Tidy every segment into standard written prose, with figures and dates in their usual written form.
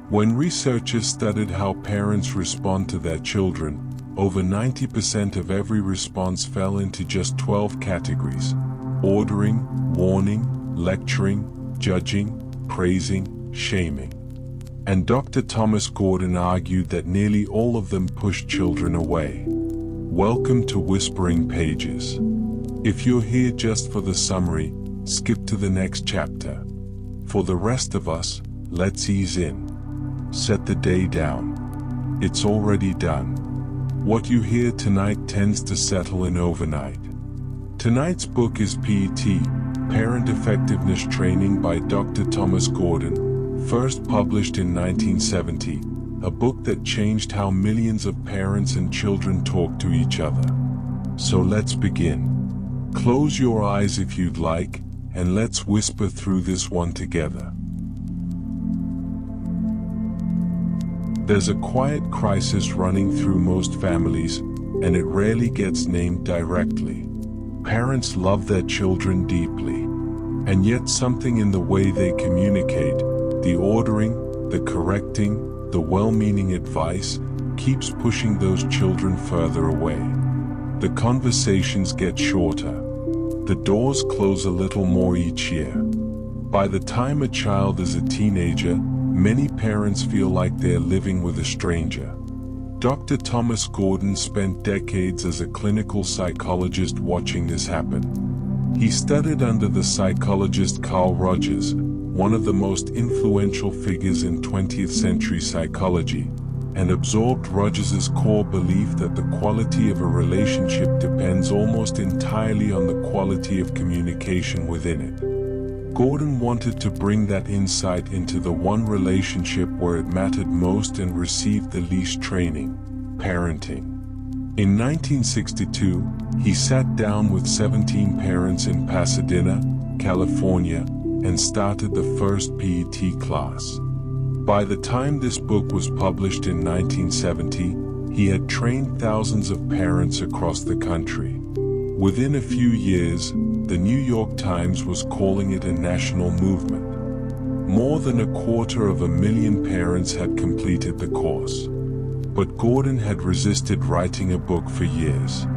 When researchers studied how parents respond to their children, over 90% of every response fell into just 12 categories: ordering, warning, lecturing, judging, praising, shaming. And Dr. Thomas Gordon argued that nearly all of them pushed children away. Welcome to Whispering Pages. If you're here just for the summary, skip to the next chapter. For the rest of us, let's ease in. Set the day down. It's already done. What you hear tonight tends to settle in overnight. Tonight's book is P.E.T, Parent Effectiveness Training by Dr. Thomas Gordon, first published in 1970, a book that changed how millions of parents and children talk to each other. So let's begin. Close your eyes if you'd like, and let's whisper through this one together. There's a quiet crisis running through most families, and it rarely gets named directly. Parents love their children deeply, and yet something in the way they communicate, the ordering, the correcting, the well-meaning advice, keeps pushing those children further away. The conversations get shorter. The doors close a little more each year. By the time a child is a teenager, many parents feel like they're living with a stranger. Dr. Thomas Gordon spent decades as a clinical psychologist watching this happen. He studied under the psychologist Carl Rogers, one of the most influential figures in 20th century psychology, and absorbed Rogers's core belief that the quality of a relationship depends almost entirely on the quality of communication within it. Gordon wanted to bring that insight into the one relationship where it mattered most and received the least training: parenting. In 1962, he sat down with 17 parents in Pasadena, California, and started the first P.E.T class. By the time this book was published in 1970, he had trained thousands of parents across the country. Within a few years, the New York Times was calling it a national movement. More than 250,000 parents had completed the course. But Gordon had resisted writing a book for years.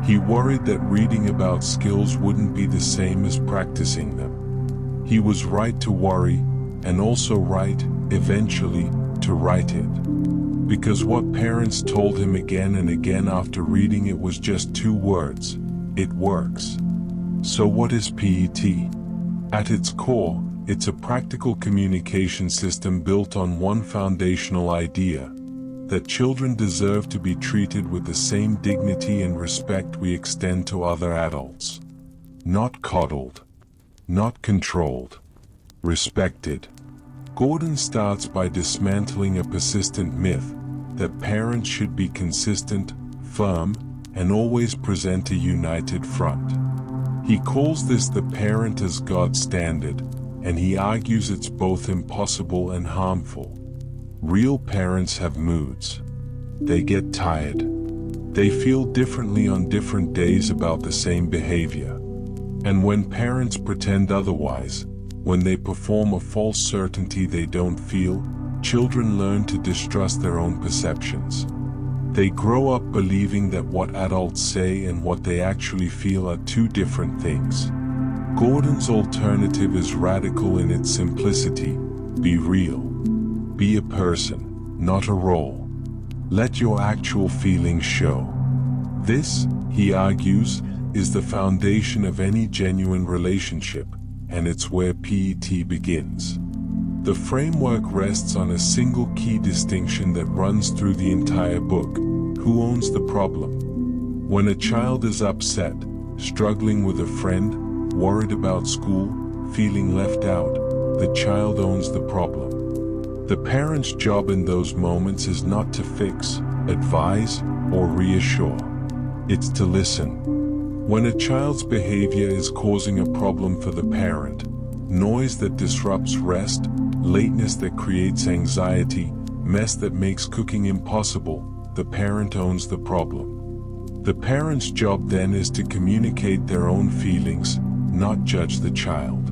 He worried that reading about skills wouldn't be the same as practicing them. He was right to worry, and also right, eventually, to write it. Because what parents told him again and again after reading it was just 2 words: it works. So what is P.E.T? At its core, it's a practical communication system built on one foundational idea: that children deserve to be treated with the same dignity and respect we extend to other adults. Not coddled. Not controlled. Respected. Gordon starts by dismantling a persistent myth that parents should be consistent, firm, and always present a united front. He calls this the parent as God's standard, and he argues it's both impossible and harmful. Real parents have moods. They get tired. They feel differently on different days about the same behavior. And when parents pretend otherwise, when they perform a false certainty they don't feel, children learn to distrust their own perceptions. They grow up believing that what adults say and what they actually feel are 2 different things. Gordon's alternative is radical in its simplicity: be real. Be a person, not a role. Let your actual feelings show. This, he argues, is the foundation of any genuine relationship, and it's where P.E.T begins. The framework rests on a single key distinction that runs through the entire book: who owns the problem? When a child is upset, struggling with a friend, worried about school, feeling left out, the child owns the problem. The parent's job in those moments is not to fix, advise, or reassure. It's to listen. When a child's behavior is causing a problem for the parent, noise that disrupts rest, lateness that creates anxiety, mess that makes cooking impossible, the parent owns the problem. The parent's job then is to communicate their own feelings, not judge the child.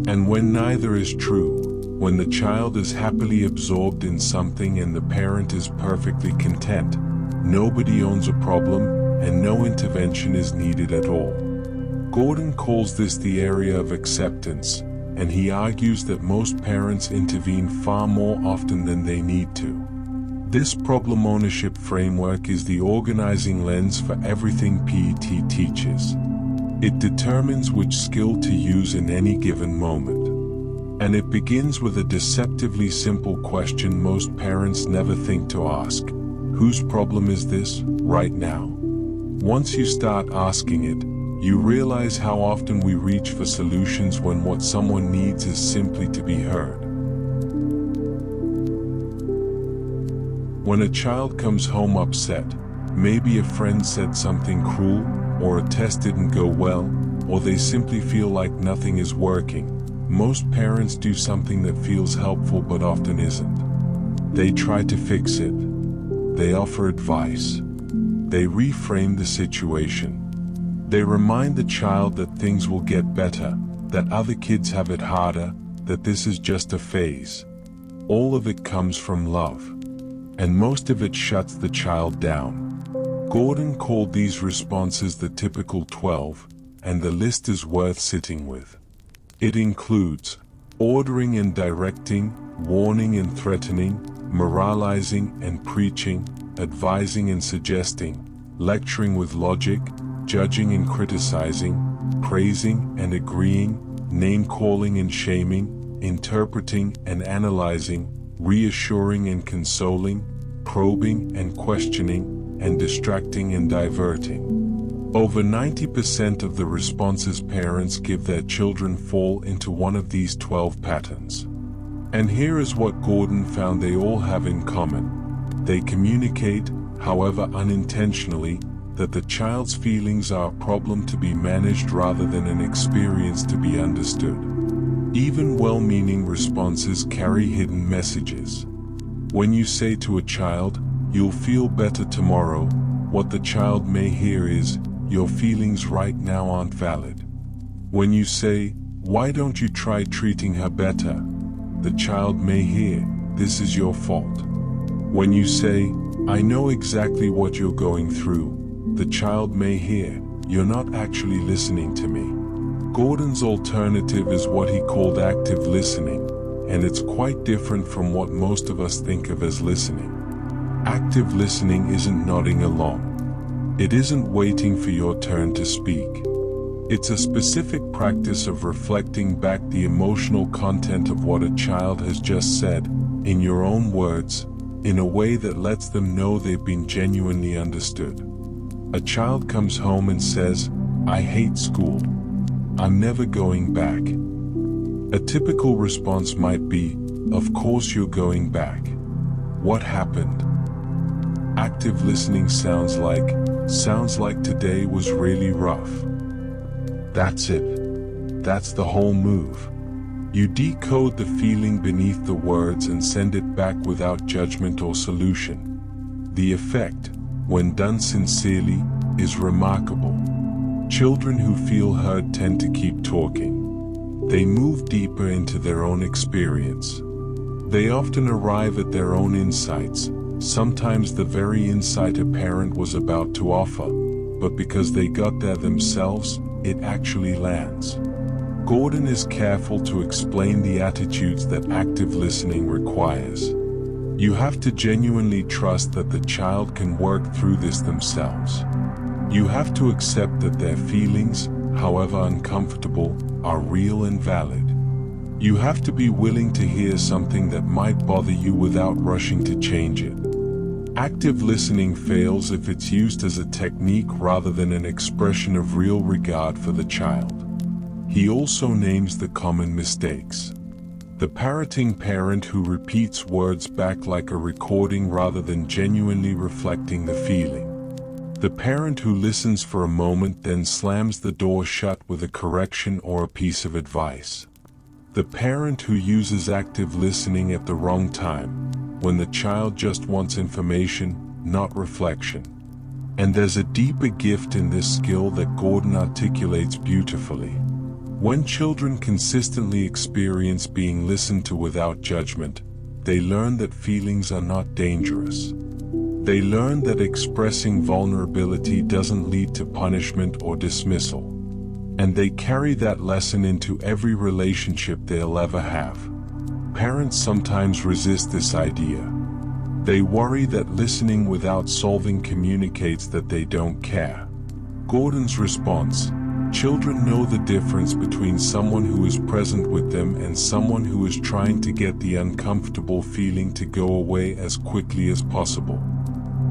And when neither is true, When the child is happily absorbed in something and the parent is perfectly content, nobody owns a problem and no intervention is needed at all. Gordon calls this the area of acceptance, and he argues that most parents intervene far more often than they need to. This problem ownership framework is the organizing lens for everything P.E.T. teaches. It determines which skill to use in any given moment. And it begins with a deceptively simple question most parents never think to ask. Whose problem is this, right now? Once you start asking it, you realize how often we reach for solutions when what someone needs is simply to be heard. When a child comes home upset, maybe a friend said something cruel, or a test didn't go well, or they simply feel like nothing is working, most parents do something that feels helpful but often isn't. They try to fix it. They offer advice. They reframe the situation. They remind the child that things will get better, that other kids have it harder, that this is just a phase. All of it comes from love. And most of it shuts the child down. Gordon called these responses the typical 12, and the list is worth sitting with. It includes ordering and directing, warning and threatening, moralizing and preaching, advising and suggesting, lecturing with logic, judging and criticizing, praising and agreeing, name-calling and shaming, interpreting and analyzing, reassuring and consoling, probing and questioning, and distracting and diverting. Over 90% of the responses parents give their children fall into one of these 12 patterns. And here is what Gordon found they all have in common. They communicate, however unintentionally, that the child's feelings are a problem to be managed rather than an experience to be understood. Even well-meaning responses carry hidden messages. When you say to a child, "You'll feel better tomorrow," what the child may hear is, "Your feelings right now aren't valid." When you say, "Why don't you try treating her better?" the child may hear, "This is your fault." When you say, "I know exactly what you're going through," the child may hear, "You're not actually listening to me." Gordon's alternative is what he called active listening, and it's quite different from what most of us think of as listening. Active listening isn't nodding along. It isn't waiting for your turn to speak. It's a specific practice of reflecting back the emotional content of what a child has just said, in your own words, in a way that lets them know they've been genuinely understood. A child comes home and says, "I hate school. I'm never going back." A typical response might be, "Of course you're going back. What happened?" Active listening sounds like today was really rough. That's it. That's the whole move. You decode the feeling beneath the words and send it back without judgment or solution. The effect, when done sincerely, is remarkable. Children who feel heard tend to keep talking. They move deeper into their own experience. They often arrive at their own insights, sometimes the very insight a parent was about to offer, but because they got there themselves, it actually lands. Gordon is careful to explain the attitudes that active listening requires. You have to genuinely trust that the child can work through this themselves. You have to accept that their feelings, however uncomfortable, are real and valid. You have to be willing to hear something that might bother you without rushing to change it. Active listening fails if it's used as a technique rather than an expression of real regard for the child. He also names the common mistakes. The parroting parent who repeats words back like a recording rather than genuinely reflecting the feeling. The parent who listens for a moment then slams the door shut with a correction or a piece of advice. The parent who uses active listening at the wrong time, when the child just wants information, not reflection. And there's a deeper gift in this skill that Gordon articulates beautifully. When children consistently experience being listened to without judgment, they learn that feelings are not dangerous. They learn that expressing vulnerability doesn't lead to punishment or dismissal. And they carry that lesson into every relationship they'll ever have. Parents sometimes resist this idea. They worry that listening without solving communicates that they don't care. Gordon's response: children know the difference between someone who is present with them and someone who is trying to get the uncomfortable feeling to go away as quickly as possible.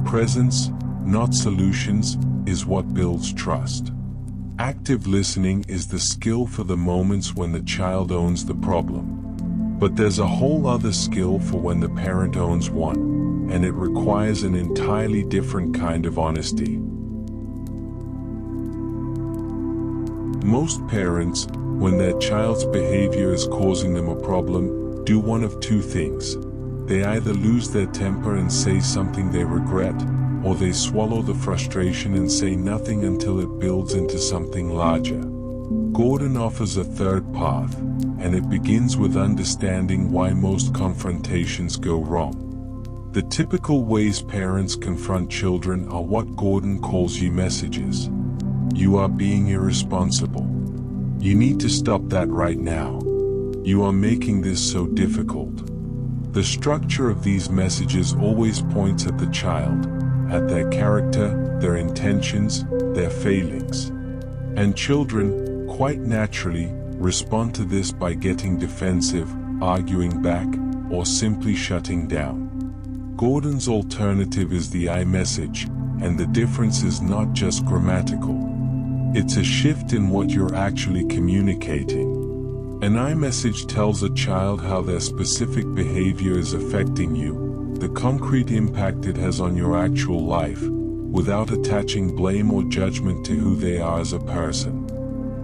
Presence, not solutions, is what builds trust. Active listening is the skill for the moments when the child owns the problem. But there's a whole other skill for when the parent owns one, and it requires an entirely different kind of honesty. Most parents, when their child's behavior is causing them a problem, do one of two things. They either lose their temper and say something they regret, or they swallow the frustration and say nothing until it builds into something larger. Gordon offers a third path, and it begins with understanding why most confrontations go wrong. The typical ways parents confront children are what Gordon calls you messages. You are being irresponsible. You need to stop that right now. You are making this so difficult. The structure of these messages always points at the child, at their character, their intentions, their failings. And children, quite naturally, respond to this by getting defensive, arguing back, or simply shutting down. Gordon's alternative is the I message, and the difference is not just grammatical. It's a shift in what you're actually communicating. An I message tells a child how their specific behavior is affecting you, the concrete impact it has on your actual life, without attaching blame or judgment to who they are as a person.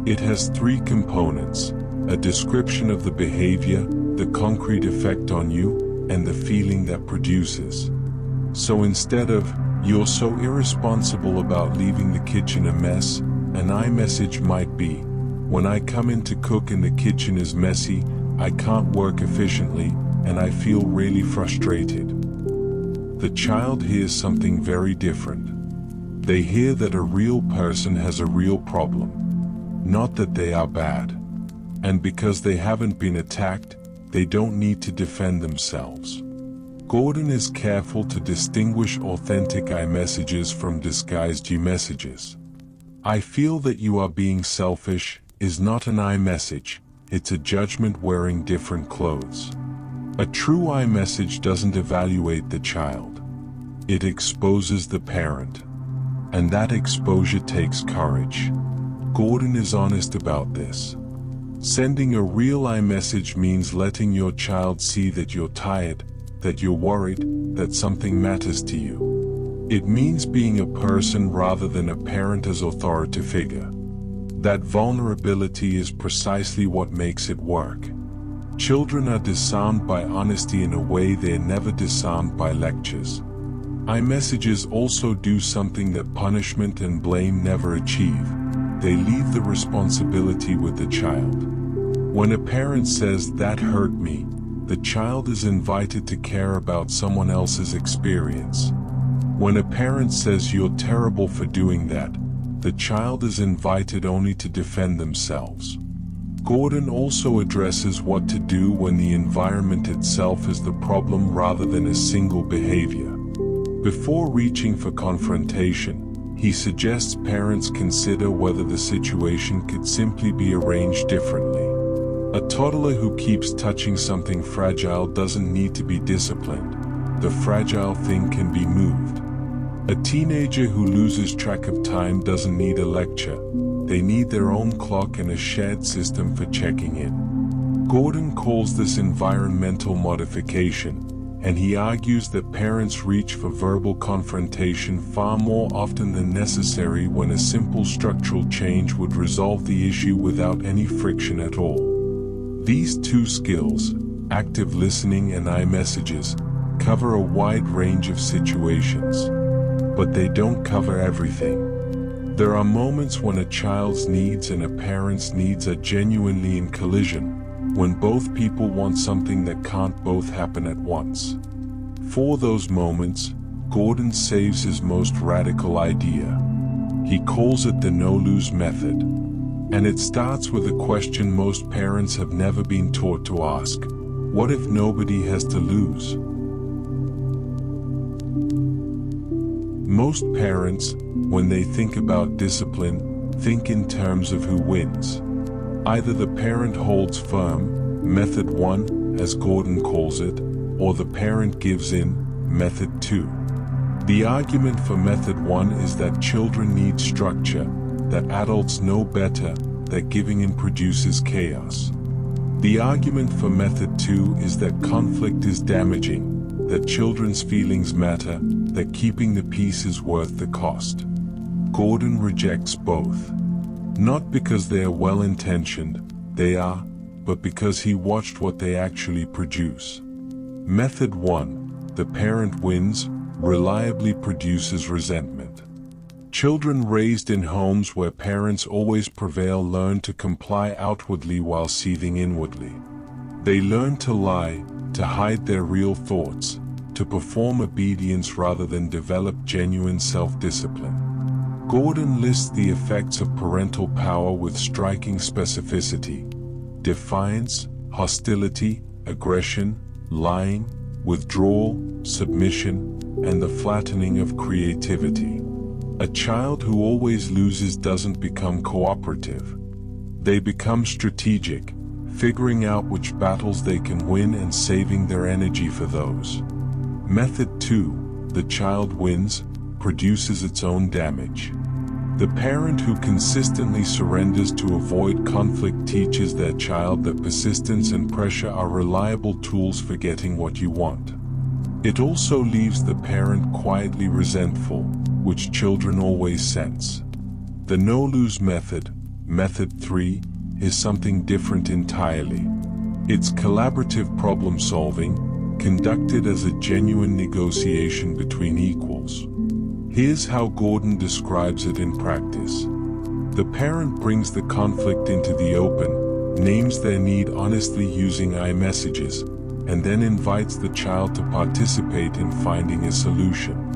It has three components: a description of the behavior, the concrete effect on you, and the feeling that produces. So instead of, "You're so irresponsible about leaving the kitchen a mess," an I message might be, "When I come in to cook and the kitchen is messy, I can't work efficiently, and I feel really frustrated." The child hears something very different. They hear that a real person has a real problem, not that they are bad. And because they haven't been attacked, they don't need to defend themselves. Gordon is careful to distinguish authentic I messages from disguised you messages. "I feel that you are being selfish" is not an I message, it's a judgment wearing different clothes. A true I message doesn't evaluate the child. It exposes the parent. And that exposure takes courage. Gordon is honest about this. Sending a real I message means letting your child see that you're tired, that you're worried, that something matters to you. It means being a person rather than a parent as authority figure. That vulnerability is precisely what makes it work. Children are disarmed by honesty in a way they're never disarmed by lectures. I messages also do something that punishment and blame never achieve. They leave the responsibility with the child. When a parent says, "That hurt me," the child is invited to care about someone else's experience. When a parent says, "You're terrible for doing that," the child is invited only to defend themselves. Gordon also addresses what to do when the environment itself is the problem rather than a single behavior. Before reaching for confrontation, he suggests parents consider whether the situation could simply be arranged differently. A toddler who keeps touching something fragile doesn't need to be disciplined. The fragile thing can be moved. A teenager who loses track of time doesn't need a lecture. They need their own clock and a shared system for checking in. Gordon calls this environmental modification, and he argues that parents reach for verbal confrontation far more often than necessary when a simple structural change would resolve the issue without any friction at all. These two skills, active listening and I messages, cover a wide range of situations. But they don't cover everything. There are moments when a child's needs and a parent's needs are genuinely in collision, when both people want something that can't both happen at once. For those moments, Gordon saves his most radical idea. He calls it the no-lose method. And it starts with a question most parents have never been taught to ask: what if nobody has to lose? Most parents, when they think about discipline, think in terms of who wins. Either the parent holds firm, method 1, as Gordon calls it, or the parent gives in, method 2. The argument for method 1 is that children need structure, that adults know better, that giving in produces chaos. The argument for method 2 is that conflict is damaging, that children's feelings matter, that keeping the peace is worth the cost. Gordon rejects both. Not because they are well-intentioned, they are, but because he watched what they actually produce. Method 1, the parent wins, reliably produces resentment. Children raised in homes where parents always prevail learn to comply outwardly while seething inwardly. They learn to lie, to hide their real thoughts, to perform obedience rather than develop genuine self-discipline. Gordon lists the effects of parental power with striking specificity: defiance, hostility, aggression, lying, withdrawal, submission, and the flattening of creativity. A child who always loses doesn't become cooperative. They become strategic, figuring out which battles they can win and saving their energy for those. Method 2, the child wins, produces its own damage. The parent who consistently surrenders to avoid conflict teaches their child that persistence and pressure are reliable tools for getting what you want. It also leaves the parent quietly resentful, which children always sense. The no-lose method, method 3, is something different entirely. It's collaborative problem-solving, conducted as a genuine negotiation between equals. Here's how Gordon describes it in practice. The parent brings the conflict into the open, names their need honestly using iMessages, and then invites the child to participate in finding a solution.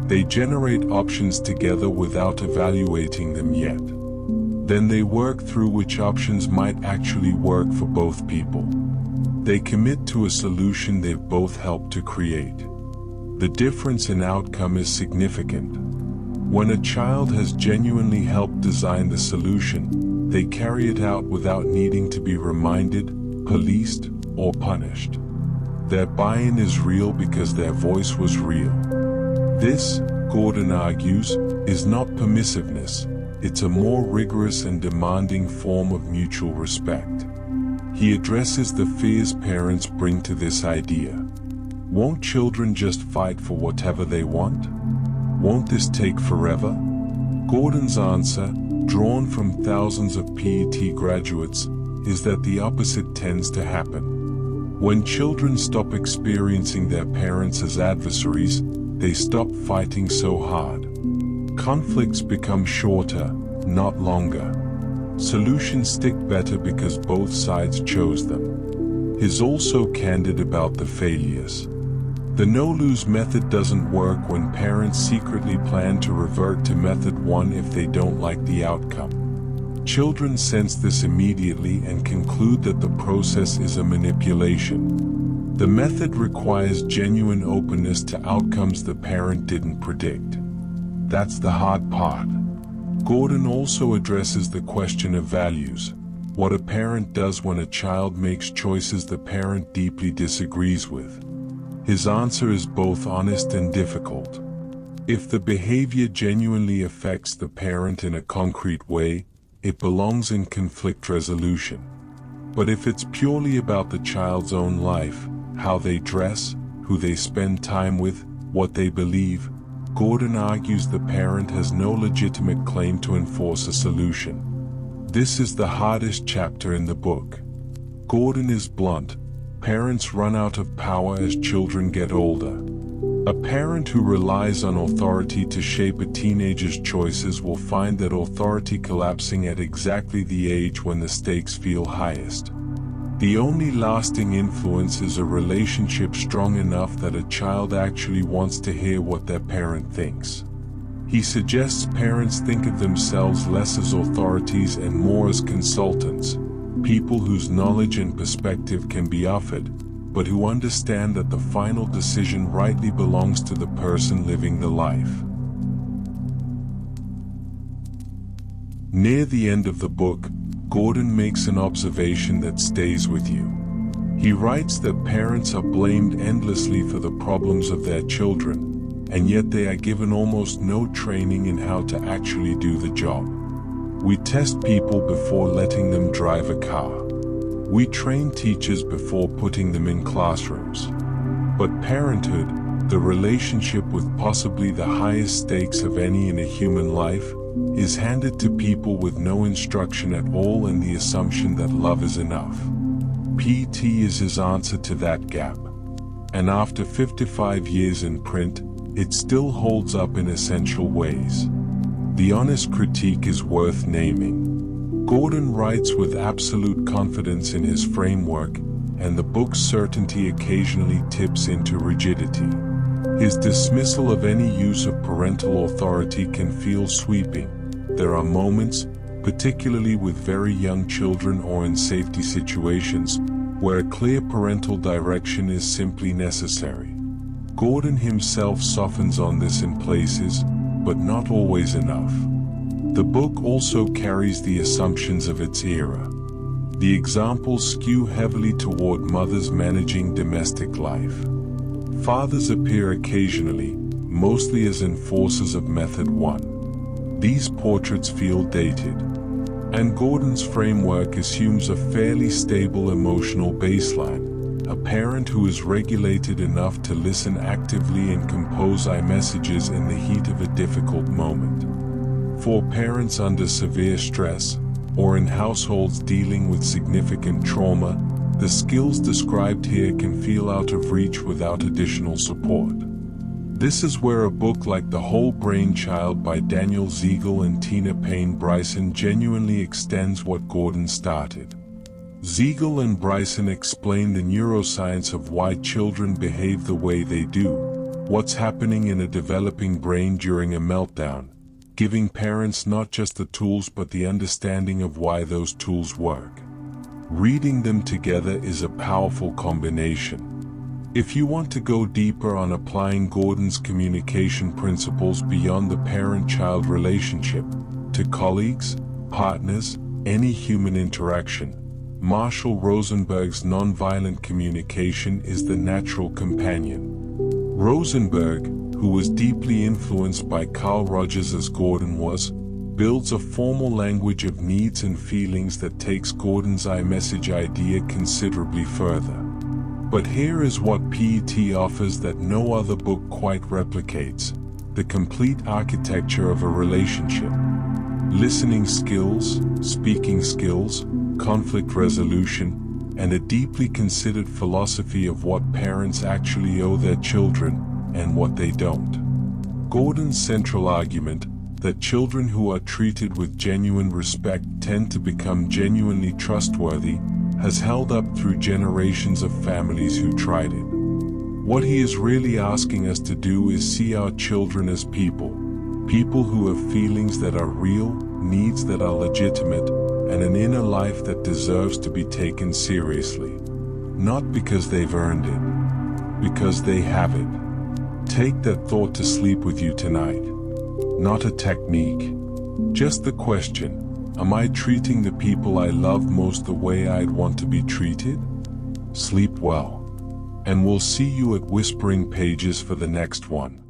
They generate options together without evaluating them yet. Then they work through which options might actually work for both people. They commit to a solution they've both helped to create. The difference in outcome is significant. When a child has genuinely helped design the solution, they carry it out without needing to be reminded, policed, or punished. Their buy-in is real because their voice was real. This, Gordon argues, is not permissiveness. It's a more rigorous and demanding form of mutual respect. He addresses the fears parents bring to this idea. Won't children just fight for whatever they want? Won't this take forever? Gordon's answer, drawn from thousands of P.E.T. graduates, is that the opposite tends to happen. When children stop experiencing their parents as adversaries, they stop fighting so hard. Conflicts become shorter, not longer. Solutions stick better because both sides chose them. He's also candid about the failures. The no-lose method doesn't work when parents secretly plan to revert to method 1 if they don't like the outcome. Children sense this immediately and conclude that the process is a manipulation. The method requires genuine openness to outcomes the parent didn't predict. That's the hard part. Gordon also addresses the question of values, what a parent does when a child makes choices the parent deeply disagrees with. His answer is both honest and difficult. If the behavior genuinely affects the parent in a concrete way, it belongs in conflict resolution. But if it's purely about the child's own life, how they dress, who they spend time with, what they believe, Gordon argues the parent has no legitimate claim to enforce a solution. This is the hardest chapter in the book. Gordon is blunt. Parents run out of power as children get older. A parent who relies on authority to shape a teenager's choices will find that authority collapsing at exactly the age when the stakes feel highest. The only lasting influence is a relationship strong enough that a child actually wants to hear what their parent thinks. He suggests parents think of themselves less as authorities and more as consultants, people whose knowledge and perspective can be offered, but who understand that the final decision rightly belongs to the person living the life. Near the end of the book, Gordon makes an observation that stays with you. He writes that parents are blamed endlessly for the problems of their children, and yet they are given almost no training in how to actually do the job. We test people before letting them drive a car. We train teachers before putting them in classrooms. But parenthood, the relationship with possibly the highest stakes of any in a human life, is handed to people with no instruction at all and the assumption that love is enough. P.E.T. is his answer to that gap. And after 55 years in print, it still holds up in essential ways. The honest critique is worth naming. Gordon writes with absolute confidence in his framework, and the book's certainty occasionally tips into rigidity. His dismissal of any use of parental authority can feel sweeping. There are moments, particularly with very young children or in safety situations, where a clear parental direction is simply necessary. Gordon himself softens on this in places, but not always enough. The book also carries the assumptions of its era. The examples skew heavily toward mothers managing domestic life. Fathers appear occasionally, mostly as enforcers of Method 1. These portraits feel dated. And Gordon's framework assumes a fairly stable emotional baseline. A parent who is regulated enough to listen actively and compose iMessages in the heat of a difficult moment. For parents under severe stress, or in households dealing with significant trauma, the skills described here can feel out of reach without additional support. This is where a book like The Whole Brain Child by Daniel Siegel and Tina Payne Bryson genuinely extends what Gordon started. Siegel and Bryson explain the neuroscience of why children behave the way they do, what's happening in a developing brain during a meltdown, giving parents not just the tools but the understanding of why those tools work. Reading them together is a powerful combination. If you want to go deeper on applying Gordon's communication principles beyond the parent-child relationship, to colleagues, partners, any human interaction, Marshall Rosenberg's Nonviolent Communication is the natural companion. Rosenberg, who was deeply influenced by Carl Rogers as Gordon was, builds a formal language of needs and feelings that takes Gordon's iMessage idea considerably further. But here is what P.E.T. offers that no other book quite replicates: the complete architecture of a relationship. Listening skills, speaking skills, conflict resolution, and a deeply considered philosophy of what parents actually owe their children and what they don't. Gordon's central argument, that children who are treated with genuine respect tend to become genuinely trustworthy, has held up through generations of families who tried it. What he is really asking us to do is see our children as people who have feelings that are real, needs that are legitimate, and an inner life that deserves to be taken seriously. Not because they've earned it, because they have it. Take that thought to sleep with you tonight. Not a technique, just the question: am I treating the people I love most the way I'd want to be treated? Sleep well. And we'll see you at Whispering Pages for the next one.